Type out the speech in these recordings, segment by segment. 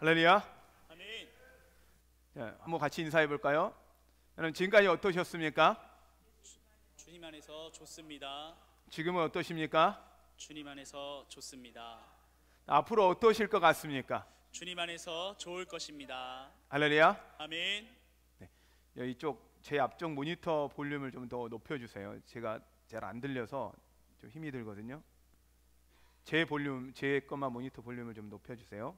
할렐루야. 아멘. 자, 한번 같이 인사해 볼까요? 여러분 지금까지 어떠셨습니까? 주님 안에서 좋습니다. 지금은 어떠십니까? 주님 안에서 좋습니다. 앞으로 어떠실 것 같습니까? 주님 안에서 좋을 것입니다. 할렐루야. 아멘. 여기 이쪽 제 앞쪽 모니터 볼륨을 좀 더 높여주세요. 제가 잘 안 들려서 좀 힘이 들거든요. 제 것만 모니터 볼륨을 좀 높여주세요.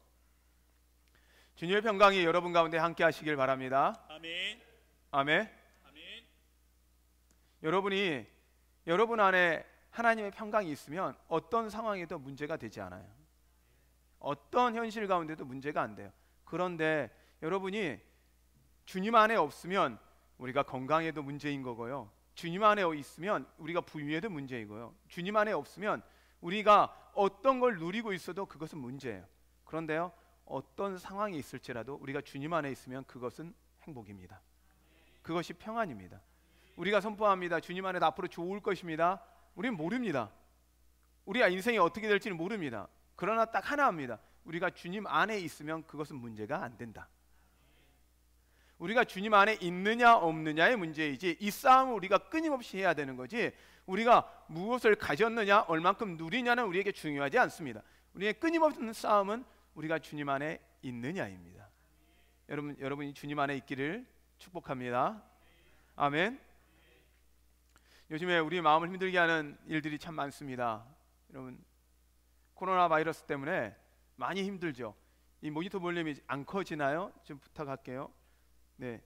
주님의 평강이 여러분 가운데 함께 하시길 바랍니다. 아멘. 아멘. 아멘. 여러분 안에 하나님의 평강이 있으면 어떤 상황에도 문제가 되지 않아요. 어떤 현실 가운데도 문제가 안 돼요. 그런데 여러분이 주님 안에 없으면 우리가 건강에도 문제인 거고요. 주님 안에 있으면 우리가 부유에도 문제이고요. 주님 안에 없으면 우리가 어떤 걸 누리고 있어도 그것은 문제예요. 그런데요, 어떤 상황이 있을지라도 우리가 주님 안에 있으면 그것은 행복입니다. 그것이 평안입니다. 우리가 선포합니다. 주님 안에 앞으로 좋을 것입니다. 우리는 모릅니다. 우리가 인생이 어떻게 될지는 모릅니다. 그러나 딱 하나 합니다. 우리가 주님 안에 있으면 그것은 문제가 안 된다. 우리가 주님 안에 있느냐 없느냐의 문제이지, 이 싸움을 우리가 끊임없이 해야 되는 거지, 우리가 무엇을 가졌느냐 얼만큼 누리냐는 우리에게 중요하지 않습니다. 우리의 끊임없는 싸움은 우리가 주님 안에 있느냐입니다. 여러분이 주님 안에 있기를 축복합니다. 아멘. 요즘에 우리 마음을 힘들게 하는 일들이 참 많습니다. 여러분, 코로나 바이러스 때문에 많이 힘들죠. 이 모니터 볼륨이 안 커지나요? 좀 부탁할게요. 네,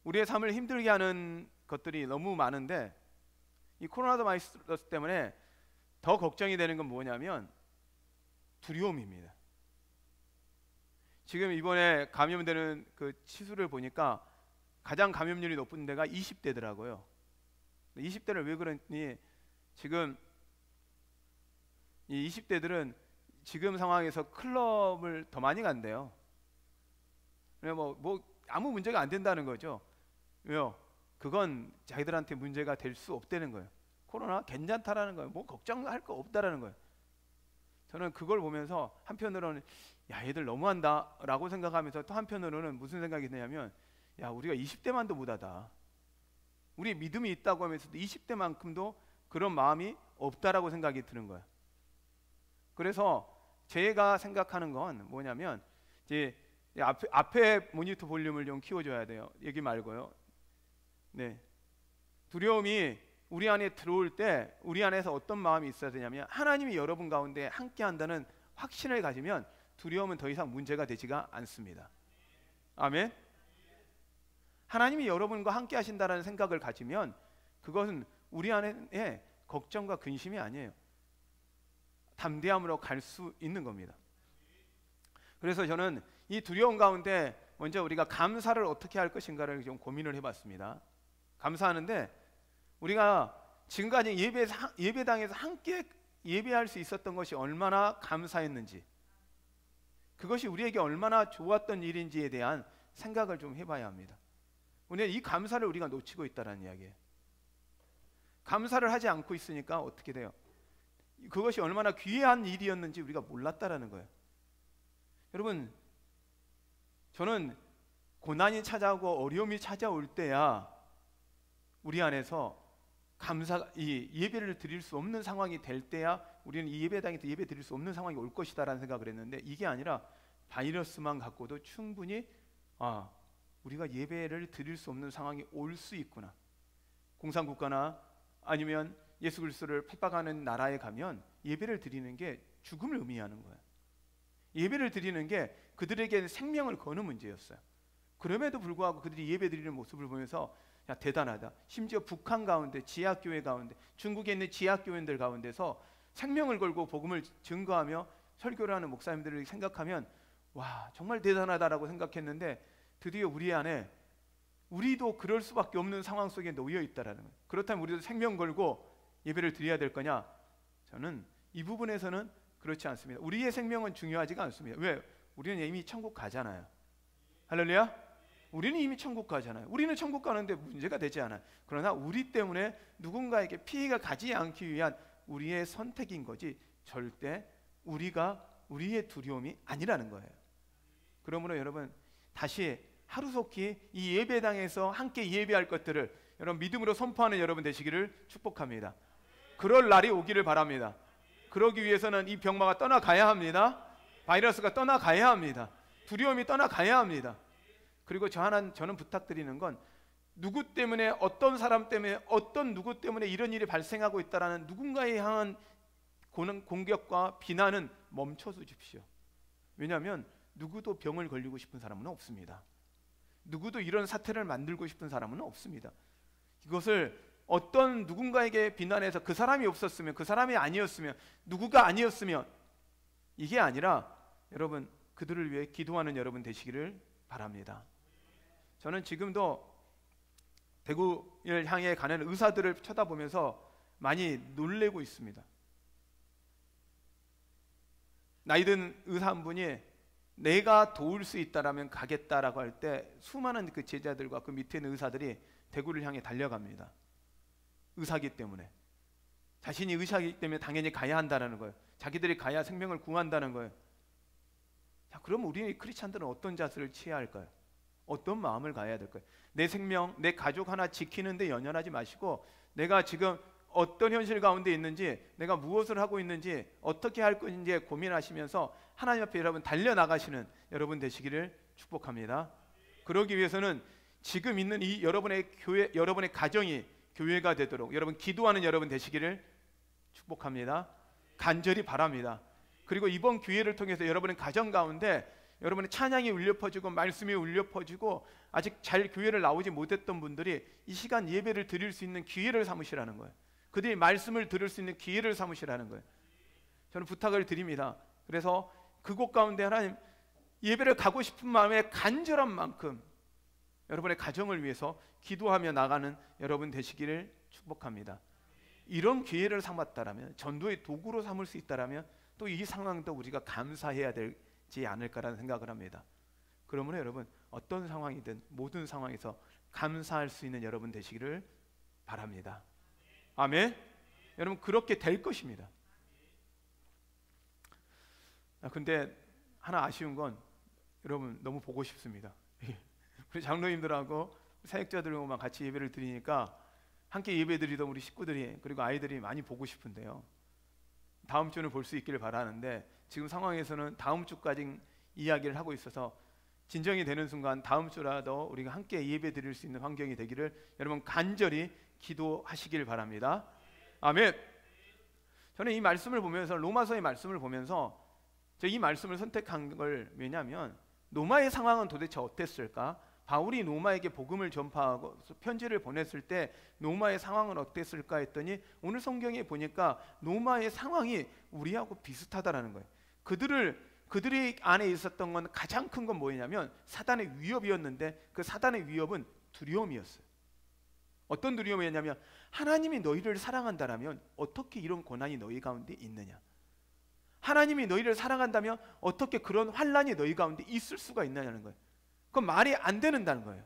우리의 삶을 힘들게 하는 것들이 너무 많은데, 이 코로나 바이러스 때문에 더 걱정이 되는 건 뭐냐면 두려움입니다. 지금 이번에 감염되는 그 치수를 보니까 가장 감염률이 높은 데가 20대더라고요. 20대를 왜 그러니, 지금 이 20대들은 지금 상황에서 클럽을 더 많이 간대요. 뭐 아무 문제가 안 된다는 거죠. 왜요? 그건 자기들한테 문제가 될 수 없다는 거예요. 코로나 괜찮다라는 거예요. 뭐 걱정할 거 없다라는 거예요. 저는 그걸 보면서 한편으로는 야, 얘들 너무한다 라고 생각하면서, 또 한편으로는 무슨 생각이 드냐면, 야, 우리가 20대만도 못하다. 우리 믿음이 있다고 하면서도 20대만큼도 그런 마음이 없다라고 생각이 드는 거예요. 그래서 제가 생각하는 건 뭐냐면, 이제 앞에 모니터 볼륨을 좀 키워줘야 돼요. 여기 말고요. 네, 두려움이 우리 안에 들어올 때 우리 안에서 어떤 마음이 있어야 되냐면, 하나님이 여러분 가운데 함께 한다는 확신을 가지면 두려움은 더 이상 문제가 되지가 않습니다. 아멘. 하나님이 여러분과 함께 하신다는 생각을 가지면 그것은 우리 안에 걱정과 근심이 아니에요. 담대함으로 갈 수 있는 겁니다. 그래서 저는 이 두려움 가운데 먼저 우리가 감사를 어떻게 할 것인가를 좀 고민을 해봤습니다. 감사하는데, 우리가 지금까지 예배당에서 함께 예배할 수 있었던 것이 얼마나 감사했는지, 그것이 우리에게 얼마나 좋았던 일인지에 대한 생각을 좀 해봐야 합니다. 오늘 이 감사를 우리가 놓치고 있다는 이야기예요. 감사를 하지 않고 있으니까 어떻게 돼요? 그것이 얼마나 귀한 일이었는지 우리가 몰랐다라는 거예요. 여러분, 저는 고난이 찾아오고 어려움이 찾아올 때야 우리 안에서 이 예배를 드릴 수 없는 상황이 될 때야 우리는 이 예배당에서 예배 드릴 수 없는 상황이 올 것이다라는 생각을 했는데, 이게 아니라 바이러스만 갖고도 충분히 우리가 예배를 드릴 수 없는 상황이 올 수 있구나. 공산국가나 아니면 예수 그리스도를 핍박하는 나라에 가면 예배를 드리는 게 죽음을 의미하는 거예요. 예배를 드리는 게 그들에게는 생명을 거는 문제였어요. 그럼에도 불구하고 그들이 예배 드리는 모습을 보면서 야, 대단하다. 심지어 북한 가운데, 지하교회 가운데, 중국에 있는 지하교회들 가운데서 생명을 걸고 복음을 증거하며 설교를 하는 목사님들을 생각하면 와, 정말 대단하다라고 생각했는데, 드디어 우리 안에 우리도 그럴 수밖에 없는 상황 속에 놓여 있다라는 거예요. 그렇다면 우리도 생명 걸고 예배를 드려야 될 거냐? 저는 이 부분에서는 그렇지 않습니다. 우리의 생명은 중요하지가 않습니다. 왜? 우리는 이미 천국 가잖아요. 할렐루야. 우리는 이미 천국 가잖아요. 우리는 천국 가는데 문제가 되지 않아요. 그러나 우리 때문에 누군가에게 피해가 가지 않기 위한 우리의 선택인 거지, 절대 우리의 두려움이 아니라는 거예요. 그러므로 여러분 다시 하루속히 이 예배당에서 함께 예배할 것들을 여러분 믿음으로 선포하는 여러분 되시기를 축복합니다. 그럴 날이 오기를 바랍니다. 그러기 위해서는 이 병마가 떠나가야 합니다. 바이러스가 떠나가야 합니다. 두려움이 떠나가야 합니다. 그리고 저는 부탁드리는 건 누구 때문에, 어떤 사람 때문에, 어떤 누구 때문에 이런 일이 발생하고 있다라는 누군가에 향한 공격과 비난은 멈춰 주십시오. 왜냐하면 누구도 병을 걸리고 싶은 사람은 없습니다. 누구도 이런 사태를 만들고 싶은 사람은 없습니다. 이것을 어떤 누군가에게 비난해서 그 사람이 없었으면, 그 사람이 아니었으면, 누구가 아니었으면, 이게 아니라 여러분 그들을 위해 기도하는 여러분 되시기를 바랍니다. 저는 지금도 대구를 향해 가는 의사들을 쳐다보면서 많이 놀래고 있습니다. 나이든 의사 한 분이 내가 도울 수 있다라면 가겠다라고 할 때 수많은 그 제자들과 그 밑에 있는 의사들이 대구를 향해 달려갑니다. 의사기 때문에, 자신이 의사이기 때문에 당연히 가야 한다는 거예요. 자기들이 가야 생명을 구한다는 거예요. 자, 그럼 우리 크리스찬들은 어떤 자세를 취해야 할까요? 어떤 마음을 가야 될까요? 내 생명, 내 가족 하나 지키는데 연연하지 마시고 내가 지금 어떤 현실 가운데 있는지, 내가 무엇을 하고 있는지, 어떻게 할 것인지 고민하시면서 하나님 앞에 여러분 달려나가시는 여러분 되시기를 축복합니다. 그러기 위해서는 지금 있는 이 여러분의 교회, 여러분의 가정이 교회가 되도록 여러분 기도하는 여러분 되시기를 축복합니다. 간절히 바랍니다. 그리고 이번 기회를 통해서 여러분의 가정 가운데 여러분의 찬양이 울려 퍼지고 말씀이 울려 퍼지고 아직 잘 교회를 나오지 못했던 분들이 이 시간 예배를 드릴 수 있는 기회를 삼으시라는 거예요. 그들이 말씀을 들을 수 있는 기회를 삼으시라는 거예요. 저는 부탁을 드립니다. 그래서 그곳 가운데 하나님 예배를 가고 싶은 마음에 간절한 만큼 여러분의 가정을 위해서 기도하며 나가는 여러분 되시기를 축복합니다. 이런 기회를 삼았다라면, 전도의 도구로 삼을 수 있다라면 또 이 상황도 우리가 감사해야 되지 않을까라는 생각을 합니다. 그러므로 여러분 어떤 상황이든 모든 상황에서 감사할 수 있는 여러분 되시기를 바랍니다. 아멘. 여러분 그렇게 될 것입니다. 근데 하나 아쉬운 건 여러분 너무 보고 싶습니다. 우리 장로님들하고 사역자들하고만 같이 예배를 드리니까 함께 예배 드리던 우리 식구들이 그리고 아이들이 많이 보고 싶은데요. 다음 주는 볼 수 있기를 바라는데 지금 상황에서는 다음 주까지 이야기를 하고 있어서 진정이 되는 순간 다음 주라도 우리가 함께 예배 드릴 수 있는 환경이 되기를 여러분 간절히 기도하시길 바랍니다. 아멘. 저는 이 말씀을 보면서, 로마서의 말씀을 보면서 이 말씀을 선택한 걸 왜냐하면 로마의 상황은 도대체 어땠을까? 바울이 로마에게 복음을 전파하고 편지를 보냈을 때 로마의 상황은 어땠을까 했더니 오늘 성경에 보니까 로마의 상황이 우리하고 비슷하다라는 거예요. 그들이 안에 있었던 건 가장 큰 건 뭐냐면 사단의 위협이었는데 그 사단의 위협은 두려움이었어요. 어떤 두려움이었냐면 하나님이 너희를 사랑한다라면 어떻게 이런 고난이 너희 가운데 있느냐? 하나님이 너희를 사랑한다면 어떻게 그런 환난이 너희 가운데 있을 수가 있느냐는 거예요. 그건 말이 안 되는다는 거예요.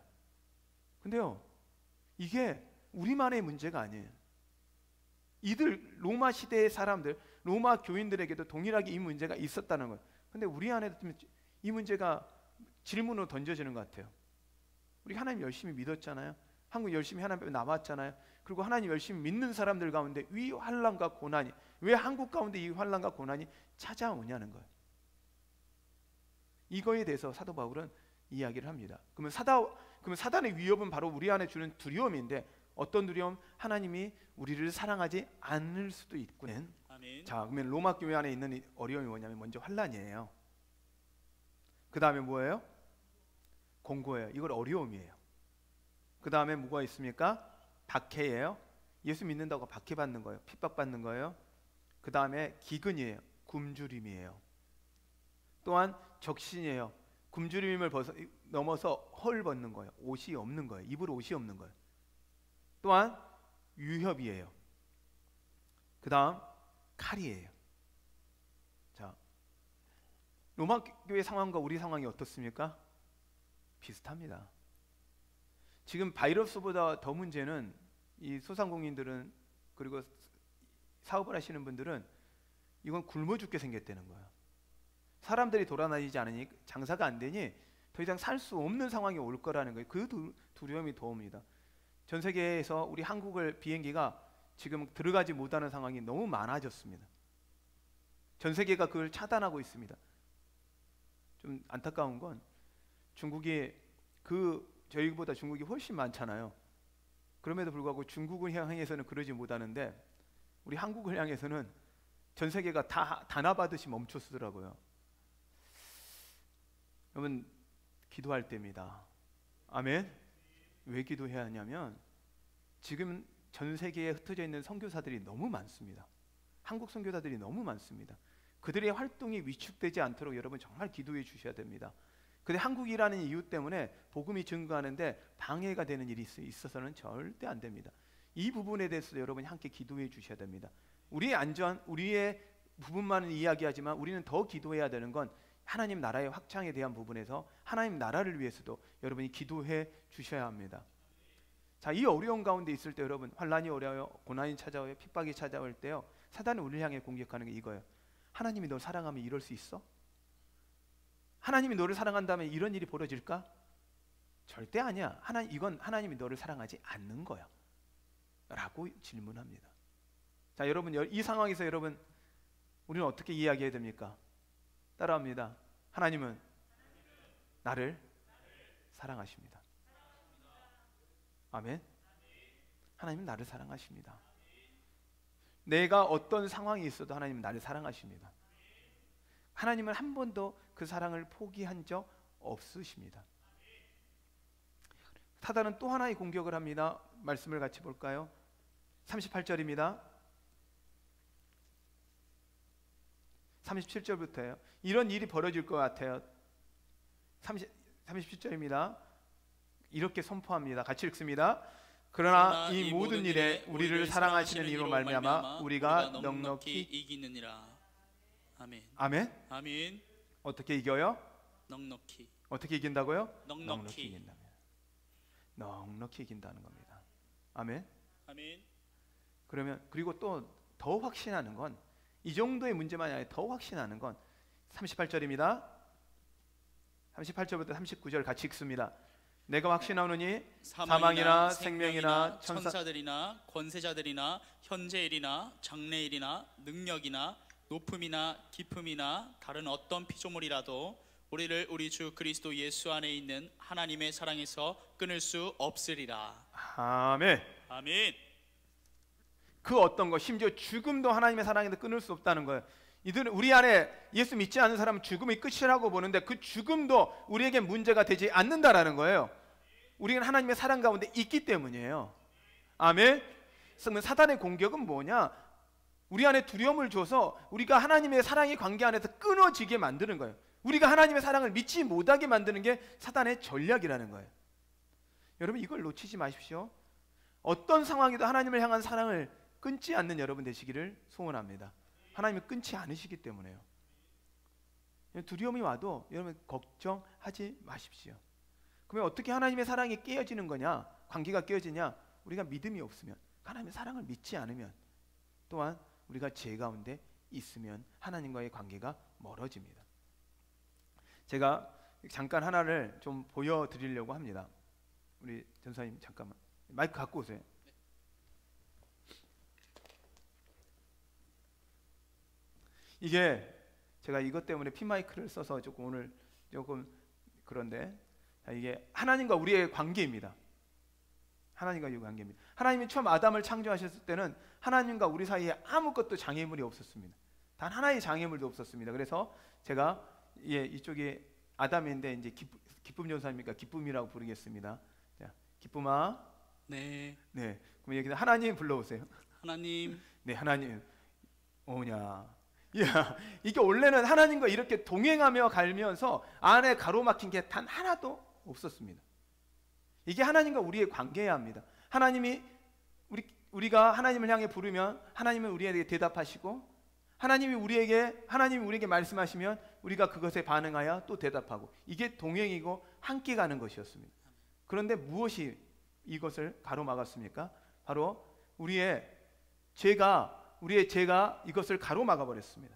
근데요, 이게 우리만의 문제가 아니에요. 이들 로마 시대의 사람들, 로마 교인들에게도 동일하게 이 문제가 있었다는 거예요. 근데 우리 안에도 이 문제가 질문으로 던져지는 것 같아요. 우리 하나님 열심히 믿었잖아요. 한국 열심히 하나님 앞에 남았잖아요. 그리고 하나님 열심히 믿는 사람들 가운데 이 환난과 고난이, 왜 한국 가운데 이 환난과 고난이 찾아오냐는 거예요. 이거에 대해서 사도 바울은 이야기를 합니다. 그러면 사단의 위협은 바로 우리 안에 주는 두려움인데 어떤 두려움? 하나님이 우리를 사랑하지 않을 수도 있구나. 아멘. 자, 그러면 로마 교회 안에 있는 어려움이 뭐냐면 먼저 환난이에요. 그 다음에 뭐예요? 공고예요. 이걸 어려움이에요. 그 다음에 뭐가 있습니까? 박해예요. 예수 믿는다고 박해받는 거예요. 핍박받는 거예요. 그 다음에 기근이에요. 굶주림이에요. 또한 적신이에요. 굶주림을 넘어서 헐 벗는 거예요. 옷이 없는 거예요. 입을 옷이 없는 거예요. 또한 유협이에요. 그 다음 칼이에요. 자, 로마 교회 상황과 우리 상황이 어떻습니까? 비슷합니다. 지금 바이러스보다 더 문제는 이 소상공인들은, 그리고 사업을 하시는 분들은 이건 굶어 죽게 생겼다는 거예요. 사람들이 돌아다니지 않으니 장사가 안 되니 더 이상 살 수 없는 상황이 올 거라는 거예요. 그 두려움이 더 옵니다. 전 세계에서 우리 한국을 비행기가 지금 들어가지 못하는 상황이 너무 많아졌습니다. 전 세계가 그걸 차단하고 있습니다. 좀 안타까운 건 중국이 저희보다 중국이 훨씬 많잖아요. 그럼에도 불구하고 중국을 향해서는 그러지 못하는데 우리 한국을 향해서는 전 세계가 다 단합하듯이 멈췄더라고요. 여러분, 기도할 때입니다. 아멘. 왜 기도해야 하냐면 지금 전 세계에 흩어져 있는 선교사들이 너무 많습니다. 한국 선교사들이 너무 많습니다. 그들의 활동이 위축되지 않도록 여러분 정말 기도해 주셔야 됩니다. 근데 한국이라는 이유 때문에 복음이 증거하는데 방해가 되는 일이 있어서는 절대 안 됩니다. 이 부분에 대해서 여러분이 함께 기도해 주셔야 됩니다. 우리의 안전, 우리의 부분만은 이야기하지만 우리는 더 기도해야 되는 건 하나님 나라의 확장에 대한 부분에서 하나님 나라를 위해서도 여러분이 기도해 주셔야 합니다. 자, 이 어려운 가운데 있을 때 여러분, 환난이 어려워요, 고난이 찾아와요, 핍박이 찾아올 때요, 사단은 우리를 향해 공격하는 게 이거예요. 하나님이 널 사랑하면 이럴 수 있어? 하나님이 너를 사랑한다면 이런 일이 벌어질까? 절대 아니야. 이건 하나님이 너를 사랑하지 않는 거야 라고 질문합니다. 자, 여러분, 이 상황에서 여러분 우리는 어떻게 이야기해야 됩니까? 따라합니다. 하나님은 나를 사랑하십니다. 아멘. 하나님은 나를 사랑하십니다. 내가 어떤 상황이 있어도 하나님은 나를 사랑하십니다. 하나님은 한 번도 그 사랑을 포기한 적 없으십니다. 사단은 또 하나의 공격을 합니다. 말씀을 같이 볼까요? 38절입니다. 37절부터예요. 이런 일이 벌어질 것 같아요. 37절입니다. 이렇게 선포합니다. 같이 읽습니다. 그러나 이 모든 일에 우리를 사랑하시는 이로 말미암아 우리가 넉넉히 이기느니라. 아멘. 아멘. 아멘. 어떻게 이겨요? 넉넉히. 어떻게 이긴다고요? 넉넉히 이긴다면. 넉넉히 이긴다는 겁니다. 아멘. 아멘. 그러면 그리고 또 더 확신하는 건 이 정도의 문제만이 아니라 더 확신하는 건 38절입니다. 38절부터 39절 같이 읽습니다. 내가 확신하노니 사망이나 생명이나 천사들이나 권세자들이나 현재일이나 장래일이나 능력이나 높음이나 깊음이나 다른 어떤 피조물이라도 우리를 우리 주 그리스도 예수 안에 있는 하나님의 사랑에서 끊을 수 없으리라. 아멘. 아멘. 그 어떤 것, 심지어 죽음도 하나님의 사랑에서 끊을 수 없다는 거예요. 이들은 우리 안에 예수 믿지 않는 사람은 죽음이 끝이라고 보는데 그 죽음도 우리에게 문제가 되지 않는다라는 거예요. 우리는 하나님의 사랑 가운데 있기 때문이에요. 아멘. 그러면 사단의 공격은 뭐냐? 우리 안에 두려움을 줘서 우리가 하나님의 사랑의 관계 안에서 끊어지게 만드는 거예요. 우리가 하나님의 사랑을 믿지 못하게 만드는 게 사단의 전략이라는 거예요. 여러분, 이걸 놓치지 마십시오. 어떤 상황에도 하나님을 향한 사랑을 끊지 않는 여러분 되시기를 소원합니다. 하나님이 끊지 않으시기 때문에요. 두려움이 와도 여러분 걱정하지 마십시오. 그러면 어떻게 하나님의 사랑이 깨어지는 거냐? 관계가 깨어지냐? 우리가 믿음이 없으면, 하나님의 사랑을 믿지 않으면, 또한 우리가 죄 가운데 있으면 하나님과의 관계가 멀어집니다. 제가 잠깐 하나를 좀 보여드리려고 합니다. 우리 전사님 잠깐만 마이크 갖고 오세요. 이게 제가 이것 때문에 핀마이크를 써서 오늘 조금 그런데, 이게 하나님과 우리의 관계입니다. 하나님과 우리의 관계입니다. 하나님이 처음 아담을 창조하셨을 때는 하나님과 우리 사이에 아무것도 장애물이 없었습니다. 단 하나의 장애물도 없었습니다. 그래서 제가 이쪽에 아담인데 이제 기쁨 전사님이니까 기쁨이라고 부르겠습니다. 자, 기쁨아. 네. 네. 그럼 여기서 하나님 불러오세요. 하나님. 네, 하나님. 오냐. 야, 이게 원래는 하나님과 이렇게 동행하며 가면서 안에 가로막힌 게 단 하나도 없었습니다. 이게 하나님과 우리의 관계여야 합니다. 하나님이 우리가 하나님을 향해 부르면 하나님은 우리에게 대답하시고, 하나님이 우리에게 말씀하시면 우리가 그것에 반응하여 또 대답하고, 이게 동행이고 함께 가는 것이었습니다. 그런데 무엇이 이것을 가로막았습니까? 바로 우리의 죄가 이것을 가로막아 버렸습니다.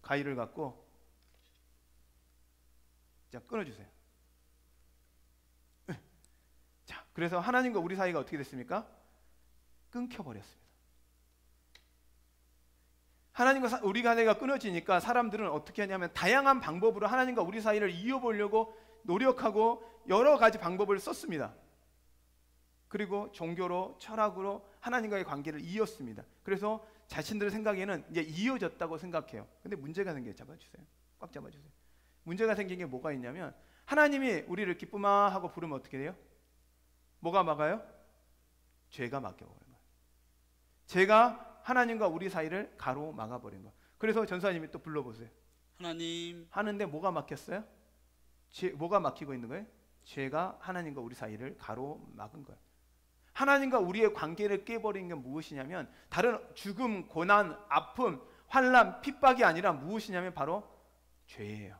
가위를 갖고 자, 끊어주세요. 자, 그래서 하나님과 우리 사이가 어떻게 됐습니까? 끊겨버렸습니다. 하나님과 우리 관계가 끊어지니까 사람들은 어떻게 하냐면 다양한 방법으로 하나님과 우리 사이를 이어보려고 노력하고 여러 가지 방법을 썼습니다. 그리고 종교로, 철학으로 하나님과의 관계를 이었습니다. 그래서 자신들의 생각에는 이제 이어졌다고 생각해요. 근데 문제가 생겨요. 잡아주세요. 꽉 잡아주세요. 문제가 생긴 게 뭐가 있냐면 하나님이 우리를 기쁘마 하고 부르면 어떻게 돼요? 뭐가 막아요? 죄가 막혀버린 거예요. 죄가 하나님과 우리 사이를 가로막아버린 거예요. 그래서 전사님이 또 불러보세요. 하나님. 하는데 뭐가 막혔어요? 뭐가 막히고 있는 거예요? 죄가 하나님과 우리 사이를 가로막은 거예요. 하나님과 우리의 관계를 깨버린 게 무엇이냐면 다른 죽음, 고난, 아픔, 환난, 핍박이 아니라 무엇이냐면 바로 죄예요.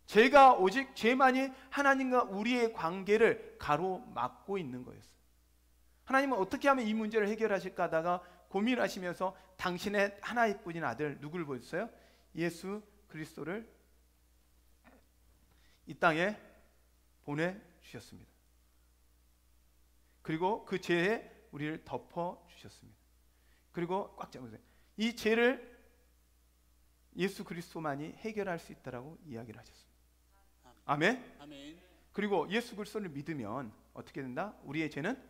죄가 오직 죄만이 하나님과 우리의 관계를 가로막고 있는 거였어요. 하나님은 어떻게 하면 이 문제를 해결하실까 하다가 고민하시면서 당신의 하나의 뿐인 아들 누구를 보여줬어요? 예수 그리스도를 이 땅에 보내주셨습니다. 그리고 그 죄에 우리를 덮어주셨습니다. 그리고 꽉 잡으세요. 이 죄를 예수 그리스도만이 해결할 수 있다라고 이야기를 하셨습니다. 아멘? 아멘. 그리고 예수 그리스도를 믿으면 어떻게 된다? 우리의 죄는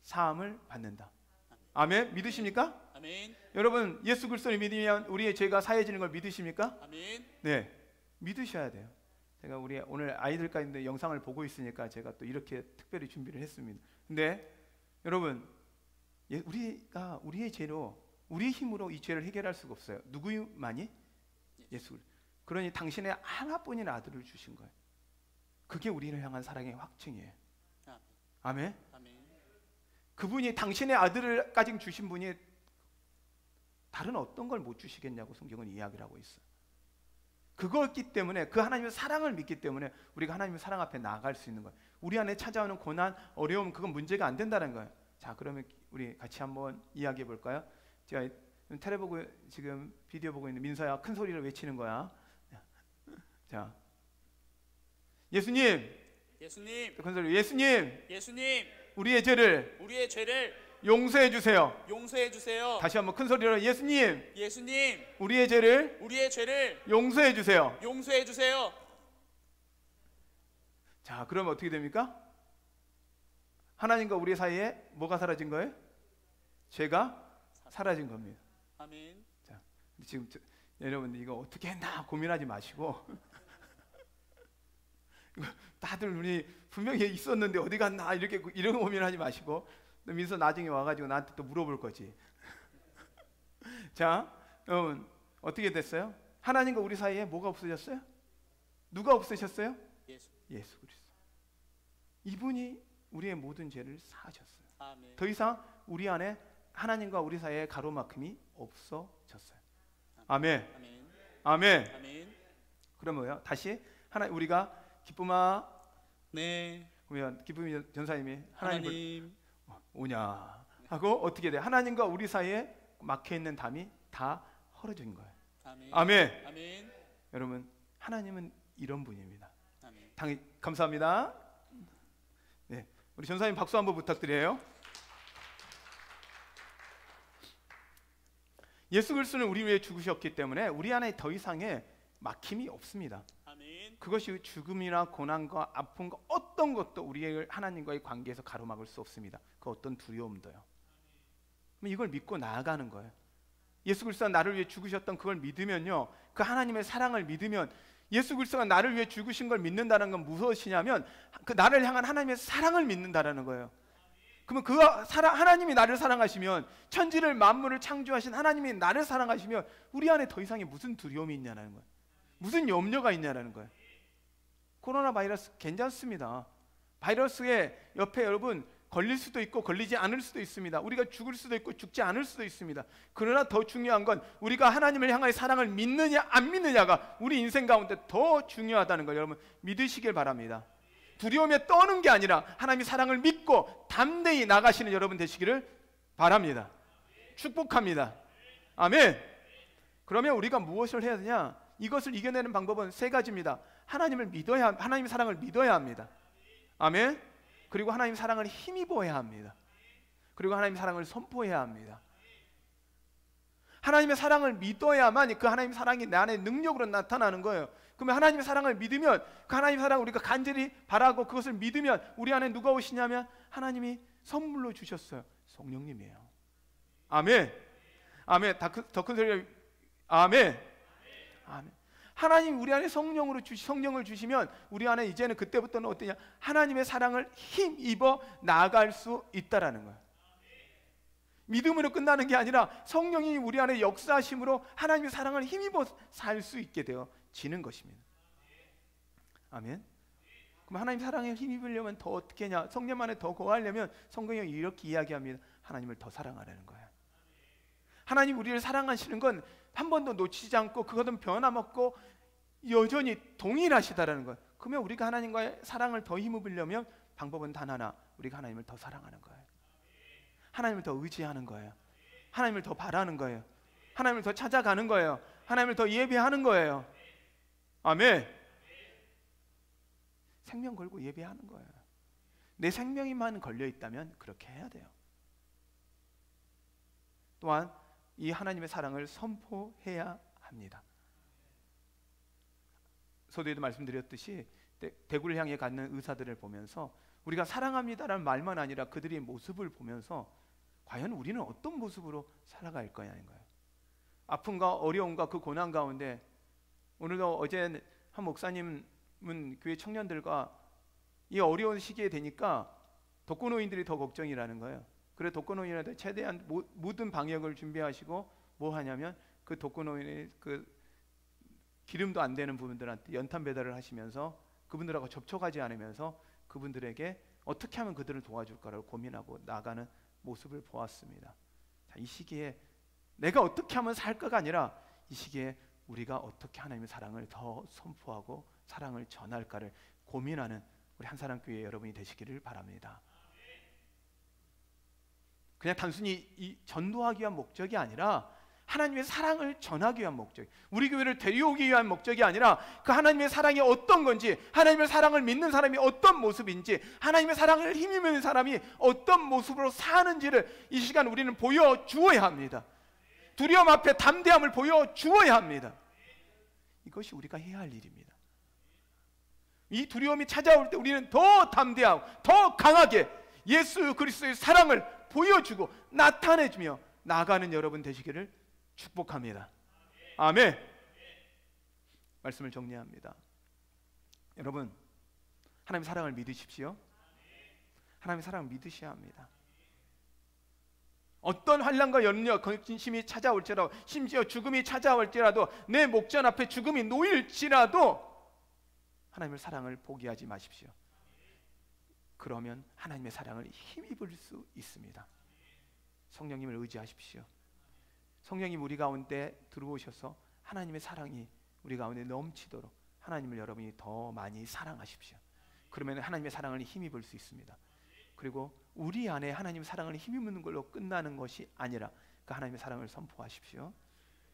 사함을 받는다. 아멘? 믿으십니까? 아멘. 여러분 예수 그리스도를 믿으면 우리의 죄가 사해지는 걸 믿으십니까? 아멘. 네, 믿으셔야 돼요. 제가 우리 오늘 아이들 가운데 영상을 보고 있으니까 제가 또 이렇게 특별히 준비를 했습니다. 근데 여러분 우리가 우리의 죄로 우리의 힘으로 이 죄를 해결할 수가 없어요. 누구만이? 예수. 그러니 당신의 하나뿐인 아들을 주신 거예요. 그게 우리를 향한 사랑의 확증이에요. 아멘. 아멘. 그분이 당신의 아들을까지 주신 분이 다른 어떤 걸 못 주시겠냐고 성경은 이야기를 하고 있어요. 그거였기 때문에 그 하나님의 사랑을 믿기 때문에 우리가 하나님의 사랑 앞에 나아갈 수 있는 거예요. 우리 안에 찾아오는 고난, 어려움 그건 문제가 안 된다는 거예요. 자, 그러면 우리 같이 한번 이야기해 볼까요? 제가 텔레 보고 지금 비디오 보고 있는 민서야 큰 소리로 외치는 거야. 자, 예수님, 예수님, 큰 소리, 예수님, 예수님, 우리의 죄를 용서해 주세요. 용서해 주세요. 다시 한번 큰 소리로 예수님, 예수님, 우리의 죄를 용서해 주세요. 용서해 주세요. 자, 그러면 어떻게 됩니까? 하나님과 우리 사이에 뭐가 사라진 거예요? 죄가 사라진 겁니다. 아멘. 자, 지금 여러분 이거 어떻게 했나 고민하지 마시고 다들 우리 분명히 있었는데 어디 갔나 이렇게 이런 고민하지 마시고 민서 나중에 와가지고 나한테 또 물어볼 거지. 자, 여러분 어떻게 됐어요? 하나님과 우리 사이에 뭐가 없어졌어요? 누가 없으셨어요? 예수 그리스도. 이분이 우리의 모든 죄를 사하셨어요. 아멘. 더 이상 우리 안에 하나님과 우리 사이에 가로막힘이 없어졌어요. 아멘. 아멘. 아멘. 아멘. 그럼 뭐예요? 다시 우리가 기쁨아. 네. 그러면 기쁨이 전사님이 하나님 오냐 하고 어떻게 돼? 하나님과 우리 사이에 막혀 있는 담이 다 헐어진 거예요. 아멘. 아멘. 아멘. 여러분 하나님은 이런 분입니다. 아멘. 감사합니다. 네, 우리 전사님 박수 한번 부탁드려요. 예수 그리스도는 우리 위해 죽으셨기 때문에 우리 안에 더 이상의 막힘이 없습니다. 아멘. 그것이 죽음이나 고난과 아픔과 어떤 것도 우리의 하나님과의 관계에서 가로막을 수 없습니다. 그 어떤 두려움도요. 그럼 이걸 믿고 나아가는 거예요. 예수 그리스도가 나를 위해 죽으셨던 그걸 믿으면요, 그 하나님의 사랑을 믿으면, 예수 그리스도가 나를 위해 죽으신 걸 믿는다는 건 무엇이냐면 그 나를 향한 하나님의 사랑을 믿는다라는 거예요. 그러면 하나님이 나를 사랑하시면, 천지를 만물을 창조하신 하나님이 나를 사랑하시면 우리 안에 더 이상의 무슨 두려움이 있냐는 거예요. 무슨 염려가 있냐는 거예요. 코로나 바이러스 괜찮습니다. 바이러스의 옆에 여러분 걸릴 수도 있고 걸리지 않을 수도 있습니다. 우리가 죽을 수도 있고 죽지 않을 수도 있습니다. 그러나 더 중요한 건 우리가 하나님을 향하여 사랑을 믿느냐 안 믿느냐가 우리 인생 가운데 더 중요하다는 걸 여러분 믿으시길 바랍니다. 두려움에 떠는 게 아니라 하나님의 사랑을 믿고 담대히 나가시는 여러분 되시기를 바랍니다. 축복합니다. 아멘. 그러면 우리가 무엇을 해야 되냐? 이것을 이겨내는 방법은 세 가지입니다. 하나님을 믿어야, 하나님의 사랑을 믿어야 합니다. 아멘. 그리고 하나님의 사랑을 힘입어야 합니다. 그리고 하나님의 사랑을 선포해야 합니다. 하나님의 사랑을 믿어야만 그 하나님의 사랑이 내 안에 능력으로 나타나는 거예요. 그러면 하나님의 사랑을 믿으면, 그 하나님의 사랑을 우리가 간절히 바라고 그것을 믿으면 우리 안에 누가 오시냐면 하나님이 선물로 주셨어요. 성령님이에요. 아멘. 아멘. 더 큰 소리로 아멘. 아멘. 하나님 우리 안에 성령을 주시면 우리 안에 이제는 그때부터는 어떠냐? 하나님의 사랑을 힘입어 나아갈 수 있다라는 거예요. 믿음으로 끝나는 게 아니라 성령이 우리 안에 역사하심으로 하나님의 사랑을 힘입어 살 수 있게 되어지는 것입니다. 아멘. 그럼 하나님 사랑에 힘입으려면 더 어떻게 하냐? 성령 안에 더 거하려면 성경이 이렇게 이야기합니다. 하나님을 더 사랑하라는 거예요. 하나님 우리를 사랑하시는 건 한 번도 놓치지 않고 그것은 변함없고 여전히 동일하시다라는 거예요. 그러면 우리가 하나님과의 사랑을 더 힘입으려면 방법은 단 하나, 우리가 하나님을 더 사랑하는 거예요. 하나님을 더 의지하는 거예요. 하나님을 더 바라는 거예요. 하나님을 더 찾아가는 거예요. 하나님을 더 예배하는 거예요. 아멘. 생명 걸고 예배하는 거예요. 내 생명이만 걸려 있다면 그렇게 해야 돼요. 또한 이 하나님의 사랑을 선포해야 합니다. 서두에도 말씀드렸듯이 대구를 향해 가는 의사들을 보면서 우리가 사랑합니다라는 말만 아니라 그들의 모습을 보면서 과연 우리는 어떤 모습으로 살아갈 거냐는 거예요. 아픔과 어려움과 그 고난 가운데 오늘도 어제 한 목사님은 교회 청년들과 이 어려운 시기에 되니까 독거노인들이 더 걱정이라는 거예요. 그래 독거노인한테 최대한 모든 방역을 준비하시고 뭐 하냐면 그 독거노인의 그 기름도 안 되는 부분들한테 연탄 배달을 하시면서 그분들하고 접촉하지 않으면서 그분들에게 어떻게 하면 그들을 도와줄까를 고민하고 나가는 모습을 보았습니다. 자, 이 시기에 내가 어떻게 하면 살까가 아니라 이 시기에 우리가 어떻게 하나님의 사랑을 더 선포하고 사랑을 전할까를 고민하는 우리 한사랑교회 여러분이 되시기를 바랍니다. 그냥 단순히 이 전도하기 위한 목적이 아니라 하나님의 사랑을 전하기 위한 목적, 우리 교회를 데려오기 위한 목적이 아니라 그 하나님의 사랑이 어떤 건지, 하나님의 사랑을 믿는 사람이 어떤 모습인지, 하나님의 사랑을 힘입는 사람이 어떤 모습으로 사는지를 이 시간 우리는 보여주어야 합니다. 두려움 앞에 담대함을 보여주어야 합니다. 이것이 우리가 해야 할 일입니다. 이 두려움이 찾아올 때 우리는 더 담대하고 더 강하게 예수 그리스도의 사랑을 보여주고 나타내주며 나아가는 여러분 되시기를 축복합니다. 아멘. 말씀을 정리합니다. 여러분, 하나님의 사랑을 믿으십시오. 하나님의 사랑을 믿으셔야 합니다. 어떤 환난과 연력, 근심이 찾아올지라도, 심지어 죽음이 찾아올지라도, 내 목전 앞에 죽음이 놓일지라도 하나님의 사랑을 포기하지 마십시오. 그러면 하나님의 사랑을 힘입을 수 있습니다. 성령님을 의지하십시오. 성령님 우리 가운데 들어오셔서 하나님의 사랑이 우리 가운데 넘치도록 하나님을 여러분이 더 많이 사랑하십시오. 그러면 하나님의 사랑을 힘입을 수 있습니다. 그리고 우리 안에 하나님의 사랑을 힘입는 걸로 끝나는 것이 아니라 그 하나님의 사랑을 선포하십시오.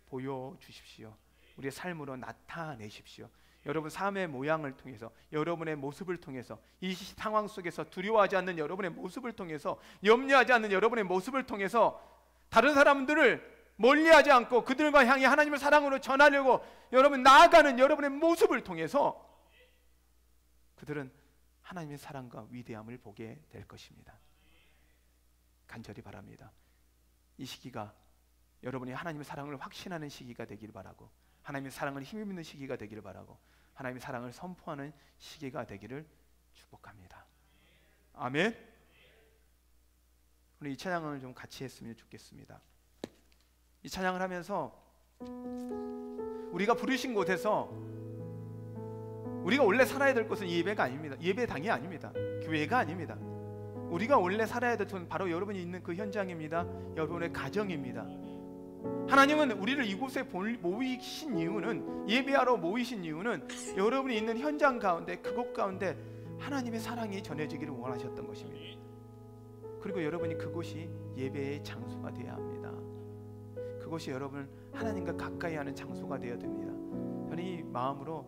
보여주십시오. 우리의 삶으로 나타내십시오. 여러분 삶의 모양을 통해서, 여러분의 모습을 통해서, 이 상황 속에서 두려워하지 않는 여러분의 모습을 통해서, 염려하지 않는 여러분의 모습을 통해서 다른 사람들을 멀리하지 않고 그들과 향해 하나님의 사랑으로 전하려고 여러분 나아가는 여러분의 모습을 통해서 그들은 하나님의 사랑과 위대함을 보게 될 것입니다. 간절히 바랍니다. 이 시기가 여러분이 하나님의 사랑을 확신하는 시기가 되기를 바라고, 하나님의 사랑을 힘입는 시기가 되기를 바라고, 하나님의 사랑을 선포하는 시기가 되기를 축복합니다. 아멘. 우리 이 찬양을 좀 같이 했으면 좋겠습니다. 이 찬양을 하면서 우리가 부르신 곳에서 우리가 원래 살아야 될 곳은 예배가 아닙니다. 예배당이 아닙니다. 교회가 아닙니다. 우리가 원래 살아야 될 곳은 바로 여러분이 있는 그 현장입니다. 여러분의 가정입니다. 하나님은 우리를 이곳에 모이신 이유는, 예배하러 모이신 이유는 여러분이 있는 현장 가운데, 그곳 가운데 하나님의 사랑이 전해지기를 원하셨던 것입니다. 그리고 여러분이 그곳이 예배의 장소가 되어야 합니다. 그것이 여러분 하나님과 가까이 하는 장소가 되어야 됩니다. 저는 이 마음으로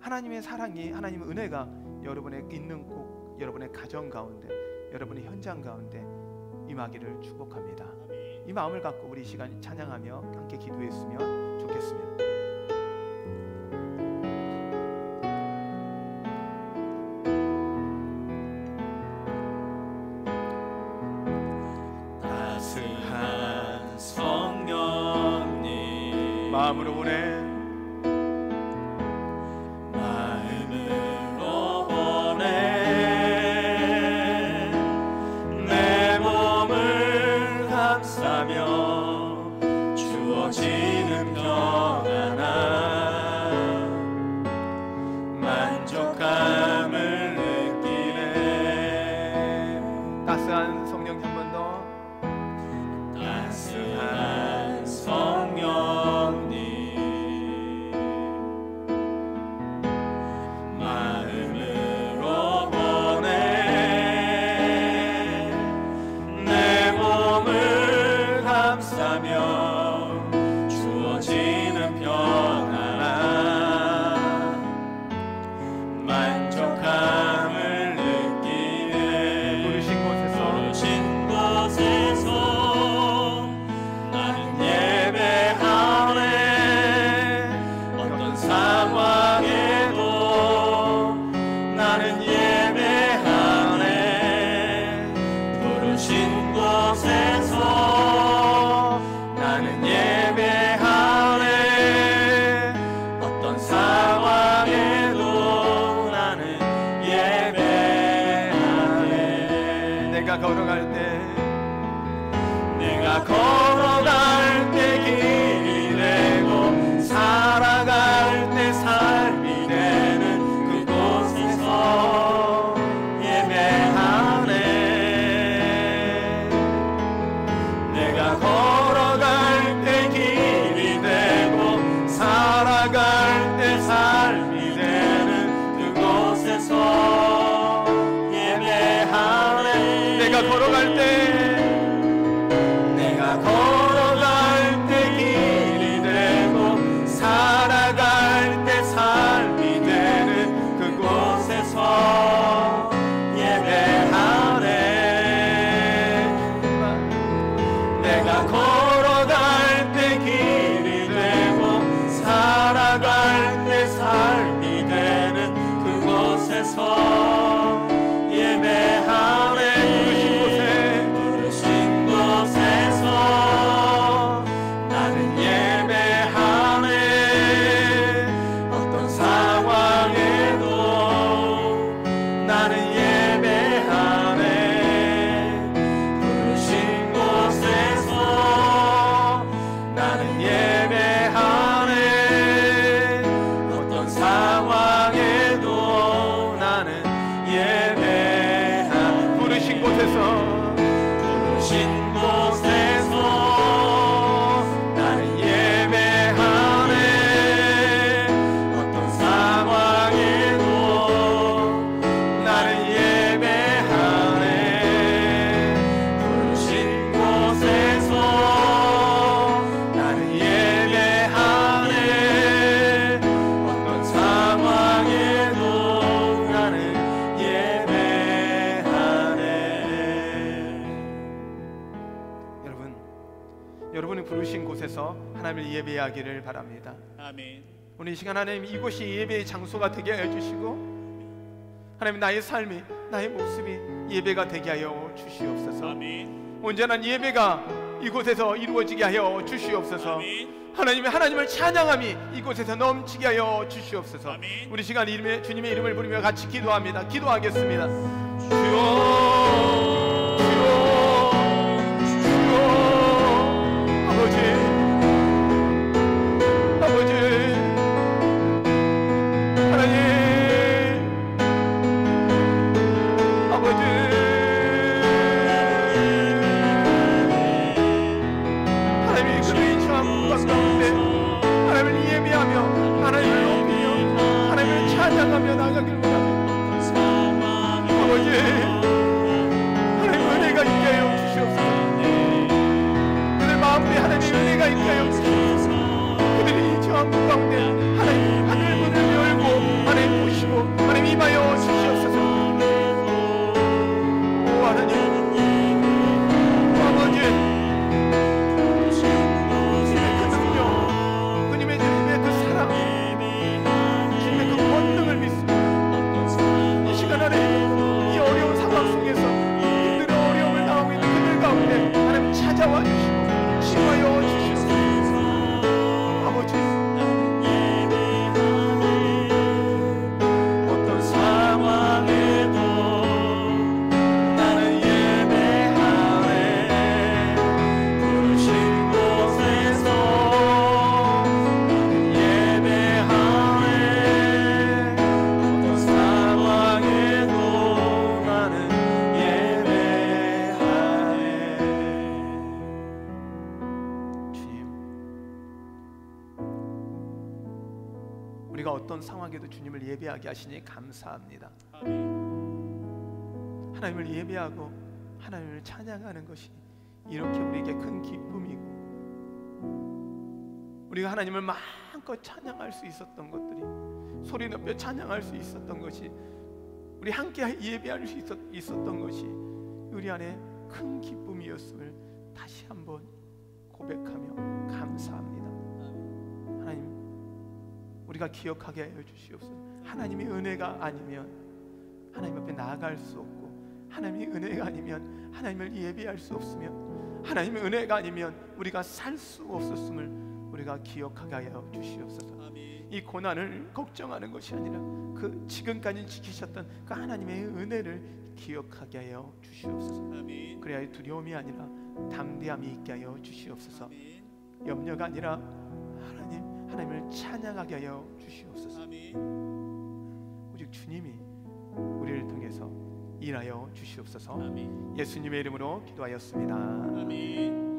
하나님의 사랑이, 하나님의 은혜가 여러분의 있는 곳, 여러분의 가정 가운데, 여러분의 현장 가운데 임하기를 축복합니다. 이 마음을 갖고 우리 시간 찬양하며 함께 기도했으면 좋겠습니다. 따스한 성령님 마음으로 보내 마음으로 보내 내 몸을 감싸며 주어지는 평안함 만족감을 느끼네. 따스한 성령 한 번 더. 따스한 성령님 마음으로 보내 내 몸을 감싸며 주어지는 평안함 만족함을 느끼네. 부르신 곳에서 나는 예배하네. 어떤 상황에도 나는 예배하네. 부르신 곳에서 나는 예배하네. 어떤 상황에도 나는 예배하네. 내가 걸어갈 때 내가 걸어갈 때 길이 되고 살아갈 때 삶이 되는 그곳에서 예배하네. 내가 걸어갈 때 길이 되고 살아갈 때 삶이 되는 그곳에서 예배하네. 내가 걸어갈 때 걸어갈 때 길이 되고 살아갈 때 삶이 되는 그곳에서 예배하네. 내가 걸어갈 때 길이 되고 살아갈 때 삶이 되는 그곳에서 예배하네. 부르신 곳에서 나는 예배하네. 어떤 상황에도 나는 예배하네. 부르신 곳에서 나는 예배하네. 어떤 상황에도 나는 예배하네. 부르신 곳에서 부르신 곳에서 나는 예배하네. 어떤 상황에도 나는 예배하네. 부르신 곳에서 나는 예배하네. 어떤 상황에도 나는 예배하네. 여러분이 부르신 곳에서 하나님을 예배하기를 바랍니다. 아멘. 오늘 이 시간 하나님 이곳이 예배의 장소가 되게 하여 주시고 하나님 나의 삶이 나의 모습이 예배가 되게 하여 주시옵소서. 아멘. 온전한 예배가 이곳에서 이루어지게 하여 주시옵소서. 아멘. 하나님을 찬양함이 이곳에서 넘치게 하여 주시옵소서. 아멘. 우리 시간 주님의 이름을 부르며 같이 기도합니다. 기도하겠습니다. 주여 아버지 하나님 아버지 하나님이 그의 처한 공간 가운데 하나님을 예배하며 하나님을 높이며 하나님을 찬양하며 나가길 원합니다. 아버지 하나님 은혜가 있게 하여 주시옵소서. 그들 마음에 하나님의 은혜가 있게 하여 우리가 어떤 상황에도 주님을 예배하게 하시니 감사합니다. 아멘. 하나님을 예배하고 하나님을 찬양하는 것이 이렇게 우리에게 큰 기쁨이고, 우리가 하나님을 마음껏 찬양할 수 있었던 것들이, 소리 높여 찬양할 수 있었던 것이, 우리 함께 예배할 수 있었던 것이 우리 안에 큰 기쁨이었음을 다시 한번 고백하며 감사합니다. 하나님, 우리가 기억하게 하여 주시옵소서. 하나님의 은혜가 아니면 하나님 앞에 나아갈 수 없고, 하나님의 은혜가 아니면 하나님을 예배할 수 없으며, 하나님의 은혜가 아니면 우리가 살 수 없었음을 우리가 기억하게 하여 주시옵소서. 아멘. 이 고난을 걱정하는 것이 아니라 그 지금까지 지키셨던 그 하나님의 은혜를 기억하게 하여 주시옵소서. 아멘. 그래야 두려움이 아니라 담대함이 있게 하여 주시옵소서. 아멘. 염려가 아니라 하나님을 찬양하게 하여 주시옵소서. 아멘. 오직 주님이 우리를 통해서 일하여 주시옵소서. 아멘. 예수님의 이름으로 기도하였습니다. 아멘.